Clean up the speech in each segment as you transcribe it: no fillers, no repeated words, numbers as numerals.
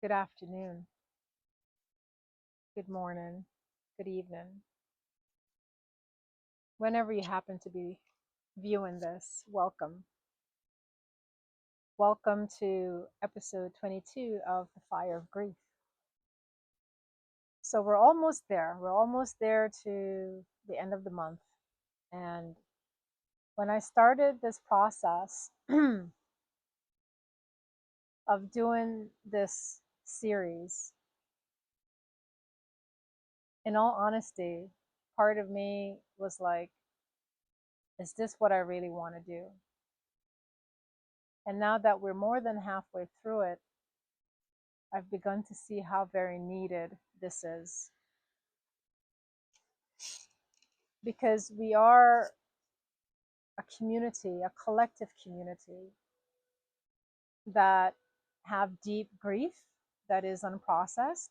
Good afternoon, good morning, good evening. Whenever you happen to be viewing this, welcome. Welcome to episode 22 of The Fire of Grief. So we're almost there. We're almost there to the end of the month. And when I started this process of doing this series, in all honesty, part of me was like, is this what I really want to do? And now that we're more than halfway through it, I've begun to see how very needed this is because we are a community, a collective community that have deep grief that is unprocessed,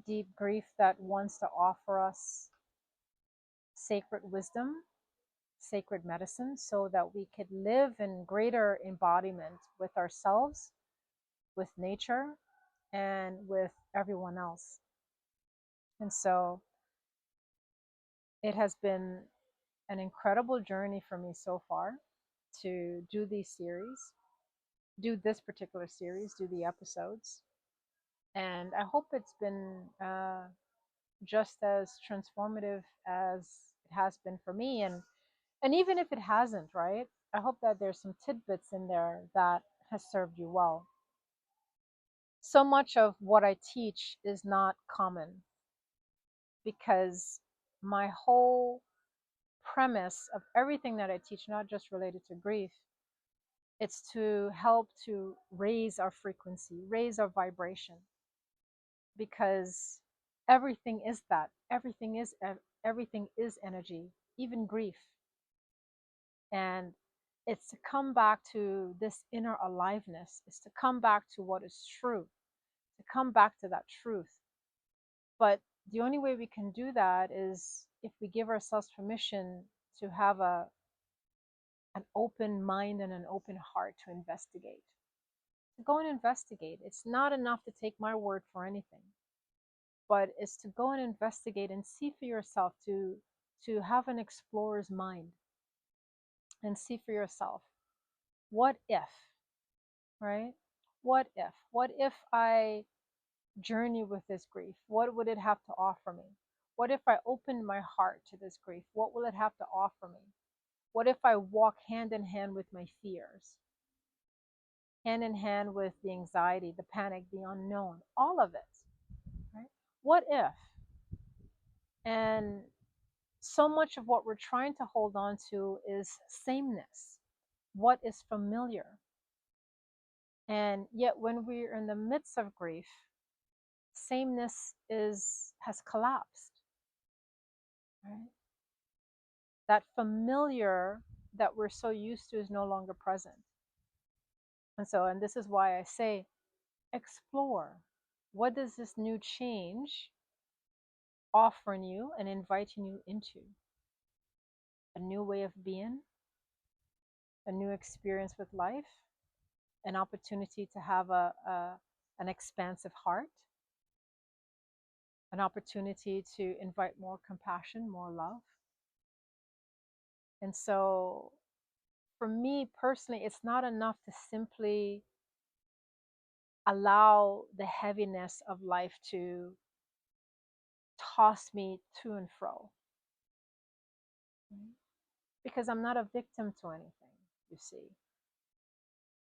deep grief that wants to offer us sacred wisdom, sacred medicine, so that we could live in greater embodiment with ourselves, with nature, and with everyone else. And so it has been an incredible journey for me so far to do these series, do this particular series, do the episodes. And I hope it's been just as transformative as it has been for me. And even if it hasn't, right? I hope that there's some tidbits in there that has served you well. So much of what I teach is not common because my whole premise of everything that I teach, not just related to grief, it's to help to raise our frequency, raise our vibration, because everything is that. Everything is energy, even grief. And it's to come back to this inner aliveness. It's to come back to what is true, to come back to that truth. But the only way we can do that is if we give ourselves permission to have an open mind and an open heart to investigate. To go and investigate. It's not enough to take my word for anything, but it's to go and investigate and see for yourself, to have an explorer's mind and see for yourself. What if, right? What if I journey with this grief? What would it have to offer me? What if I open my heart to this grief? What will it have to offer me? What if I walk hand in hand with my fears, hand in hand with the anxiety, the panic, the unknown, all of it, right? What if? And so much of what we're trying to hold on to is sameness, what is familiar. And yet when we're in the midst of grief, sameness is has collapsed, right? That familiar that we're so used to is no longer present. And this is why I say explore. What does this new change offering you and inviting you into? A new way of being, a new experience with life, an opportunity to have an expansive heart, an opportunity to invite more compassion, more love. And so for me personally, it's not enough to simply allow the heaviness of life to toss me to and fro, because I'm not a victim to anything, you see.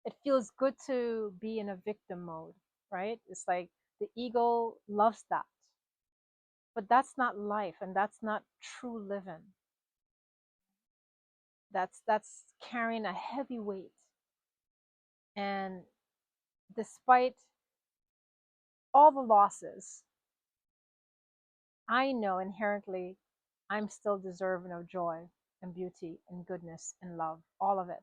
It feels good to be in a victim mode, right? It's like the ego loves that. But that's not life, and that's not true living. That's carrying a heavy weight. And despite all the losses, I know inherently I'm still deserving of joy and beauty and goodness and love, all of it.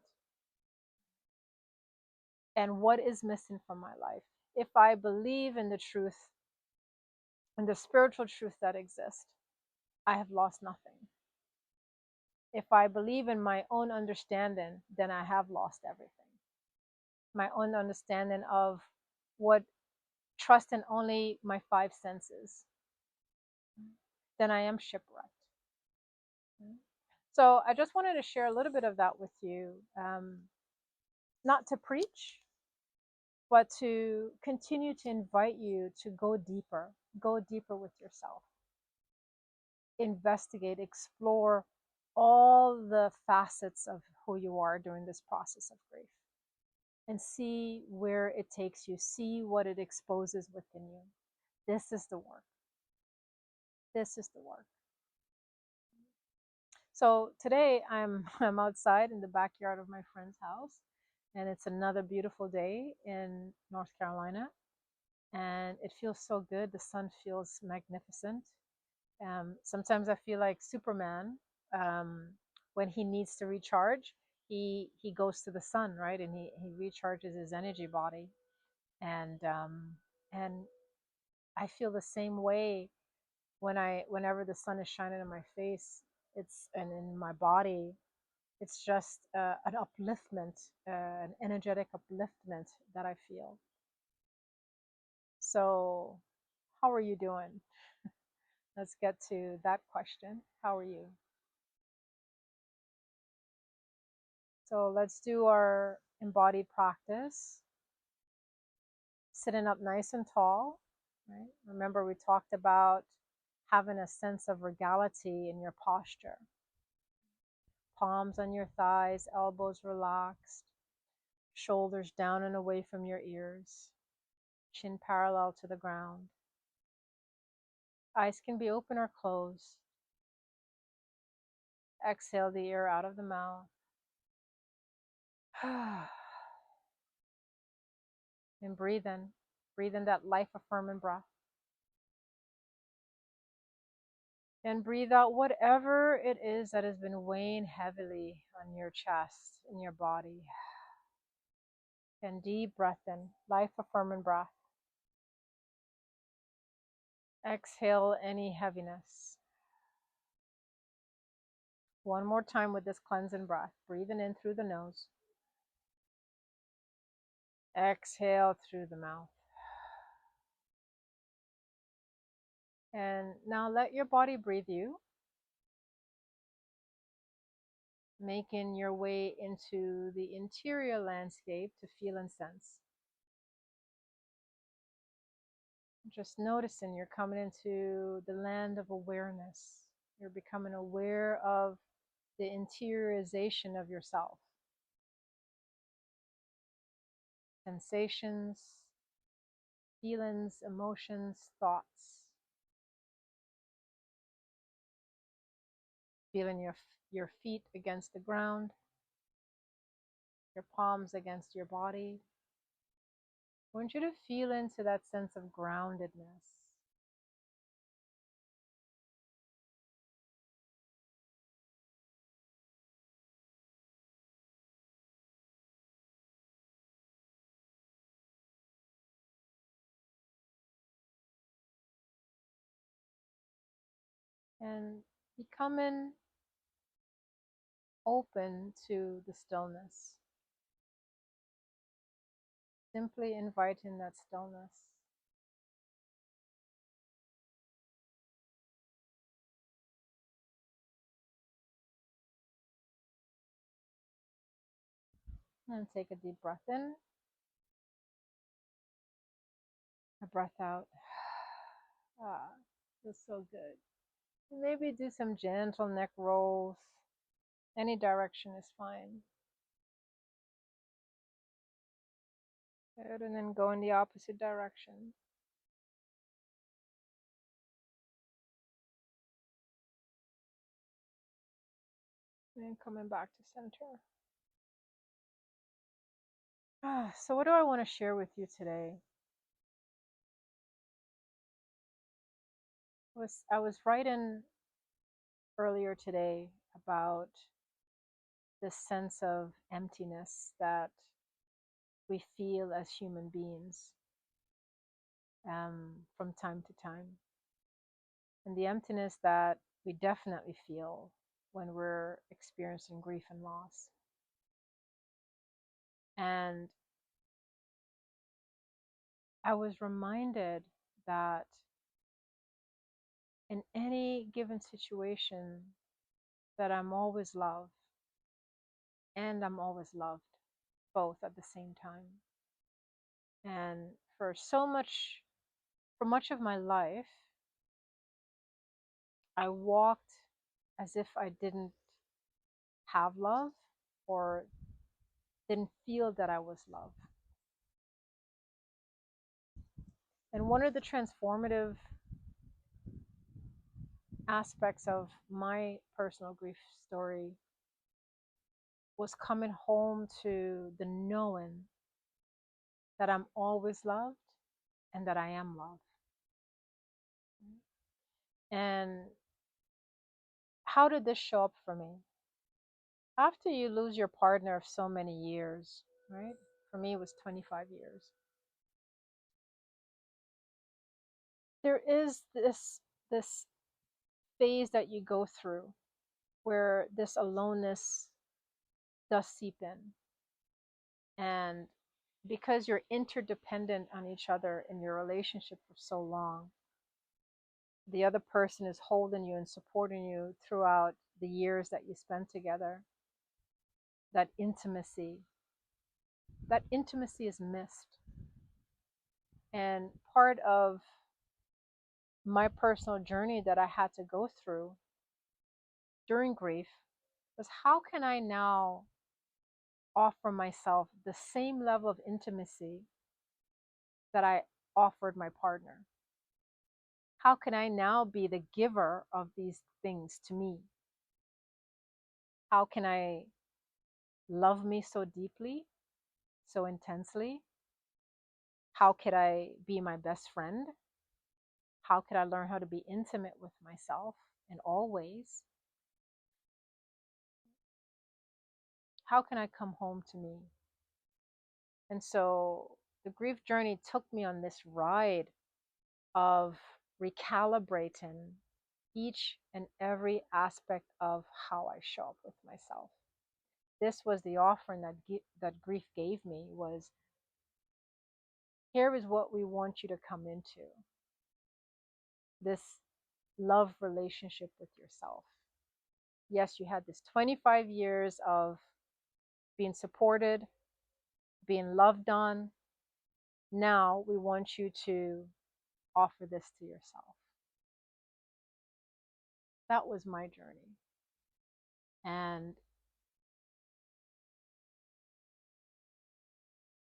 And what is missing from my life? If I believe in the truth and the spiritual truth that exists, I have lost nothing. If I believe in my own understanding, then I have lost everything. My own understanding of what trust in only my five senses, then I am shipwrecked. So I just wanted to share a little bit of that with you, not to preach, but to continue to invite you to go deeper with yourself, investigate, explore all the facets of who you are during this process of grief, and see where it takes you, see what it exposes within you. This is the work. This is the work. So today I'm outside in the backyard of my friend's house, and it's another beautiful day in North Carolina, and it feels so good. The sun feels magnificent. Sometimes I feel like Superman, um, when he needs to recharge. He goes to the sun, right, and he recharges his energy body, and I feel the same way whenever the sun is shining in my face. It's and in my body. It's just an upliftment, an energetic upliftment that I feel. So, how are you doing? Let's get to that question. How are you? So, let's do our embodied practice. Sitting up nice and tall, right? Remember, we talked about having a sense of regality in your posture. Palms on your thighs, elbows relaxed, shoulders down and away from your ears, chin parallel to the ground. Eyes can be open or closed. Exhale the air out of the mouth. And breathe in. Breathe in that life affirming breath. And breathe out whatever it is that has been weighing heavily on your chest, in your body. And deep breath in, life affirming breath. Exhale any heaviness. One more time with this cleansing breath. Breathing in through the nose. Exhale through the mouth. And now let your body breathe you, making your way into the interior landscape to feel and sense. Just noticing you're coming into the land of awareness. You're becoming aware of the interiorization of yourself. Sensations, feelings, emotions, thoughts. Feeling your feet against the ground, your palms against your body. I want you to feel into that sense of groundedness. And becoming open to the stillness. Simply inviting that stillness. And take a deep breath in, a breath out. Ah, feels so good. And maybe do some gentle neck rolls. Any direction is fine. Good, and then go in the opposite direction. And coming back to center. So what do I want to share with you today? I was writing earlier today about this sense of emptiness that we feel as human beings from time to time. And the emptiness that we definitely feel when we're experiencing grief and loss. And I was reminded that in any given situation that I'm always loved and I'm always loved, both at the same time. And for much of my life, I walked as if I didn't have love or didn't feel that I was loved. And one of the transformative aspects of my personal grief story was coming home to the knowing that I'm always loved and that I am loved. And how did this show up for me? After you lose your partner of so many years, right? For me, it was 25 years. There is this phase that you go through where this aloneness does seep in. And because you're interdependent on each other in your relationship for so long, the other person is holding you and supporting you throughout the years that you spend together. That intimacy is missed. And part of my personal journey that I had to go through during grief was, how can I now offer myself the same level of intimacy that I offered my partner? How can I now be the giver of these things to me? How can I love me so deeply, so intensely? How could I be my best friend? How could I learn how to be intimate with myself in all ways? How can I come home to me? And so the grief journey took me on this ride of recalibrating each and every aspect of how I show up with myself. This was the offering that grief gave me, was, here is what we want you to come into, this love relationship with yourself. Yes, you had this 25 years of being supported, being loved on. Now we want you to offer this to yourself. That was my journey. And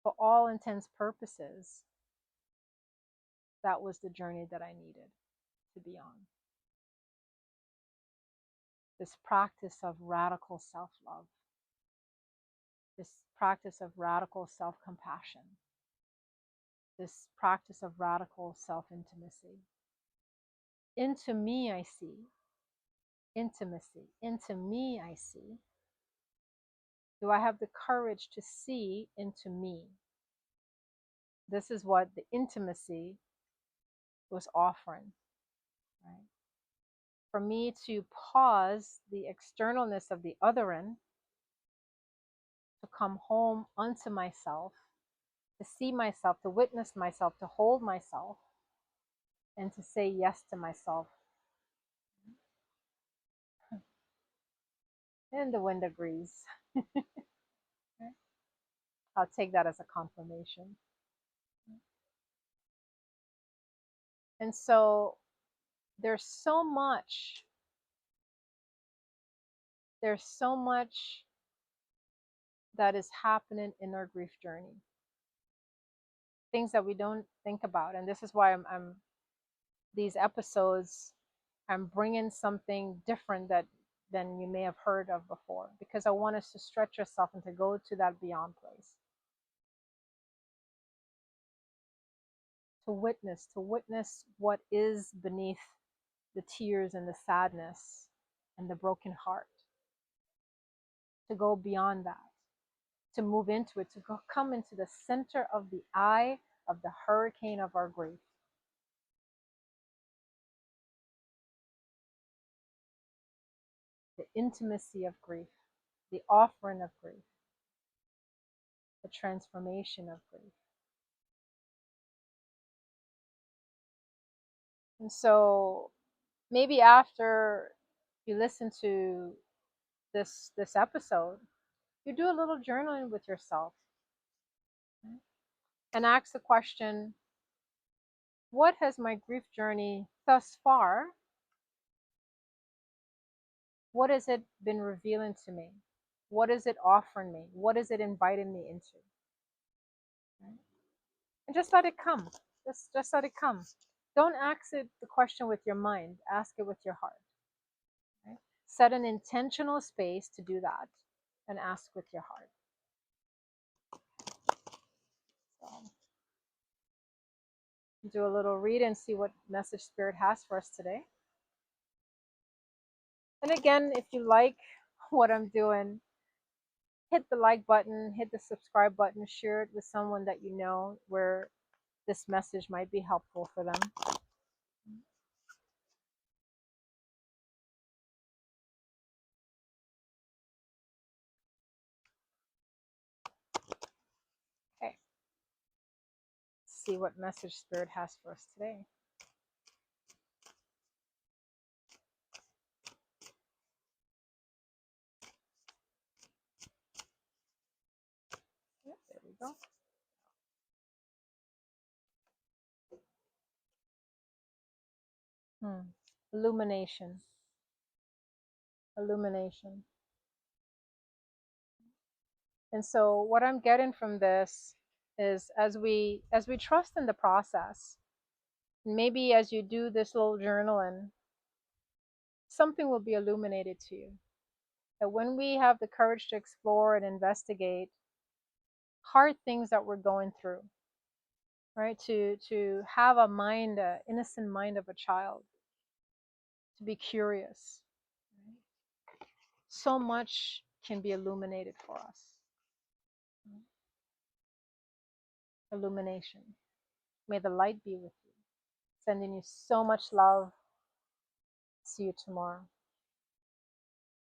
for all intents purposes, that was the journey that I needed to be on. This practice of radical self-love, this practice of radical self-compassion, this practice of radical self-intimacy. Into me I see intimacy. Into me I see. Do I have the courage to see into me? This is what the intimacy was offering, right? For me to pause the externalness of the othering, to come home unto myself, to see myself, to witness myself, to hold myself, and to say yes to myself. And the wind agrees. I'll take that as a confirmation. And so there's so much, there's so much that is happening in our grief journey. Things that we don't think about. And this is why I'm these episodes, I'm bringing something different than you may have heard of before, because I want us to stretch yourself and to go to that beyond place. To witness what is beneath the tears and the sadness and the broken heart. To go beyond that. To move into it, to come into the center of the eye of the hurricane of our grief. The intimacy of grief, the offering of grief, the transformation of grief. And so maybe after you listen to this episode, you do a little journaling with yourself, right? And ask the question, what has my grief journey thus far, what has it been revealing to me? What is it offering me? What is it inviting me into? Right? And just let it come. Just let it come. Don't ask it the question with your mind. Ask it with your heart. Right? Set an intentional space to do that and ask with your heart. So, do a little read and see what message Spirit has for us today. And again, if you like what I'm doing, hit the like button, hit the subscribe button, share it with someone that you know where this message might be helpful for them. Okay, let's see what message Spirit has for us today. Yep, there we go. Illumination. Illumination. And so what I'm getting from this is as we trust in the process, maybe as you do this little journaling, something will be illuminated to you. That when we have the courage to explore and investigate hard things that we're going through, right? To have a mind, an innocent mind of a child, to be curious. Right? So much can be illuminated for us. Illumination. May the light be with you. Sending you so much love. See you tomorrow.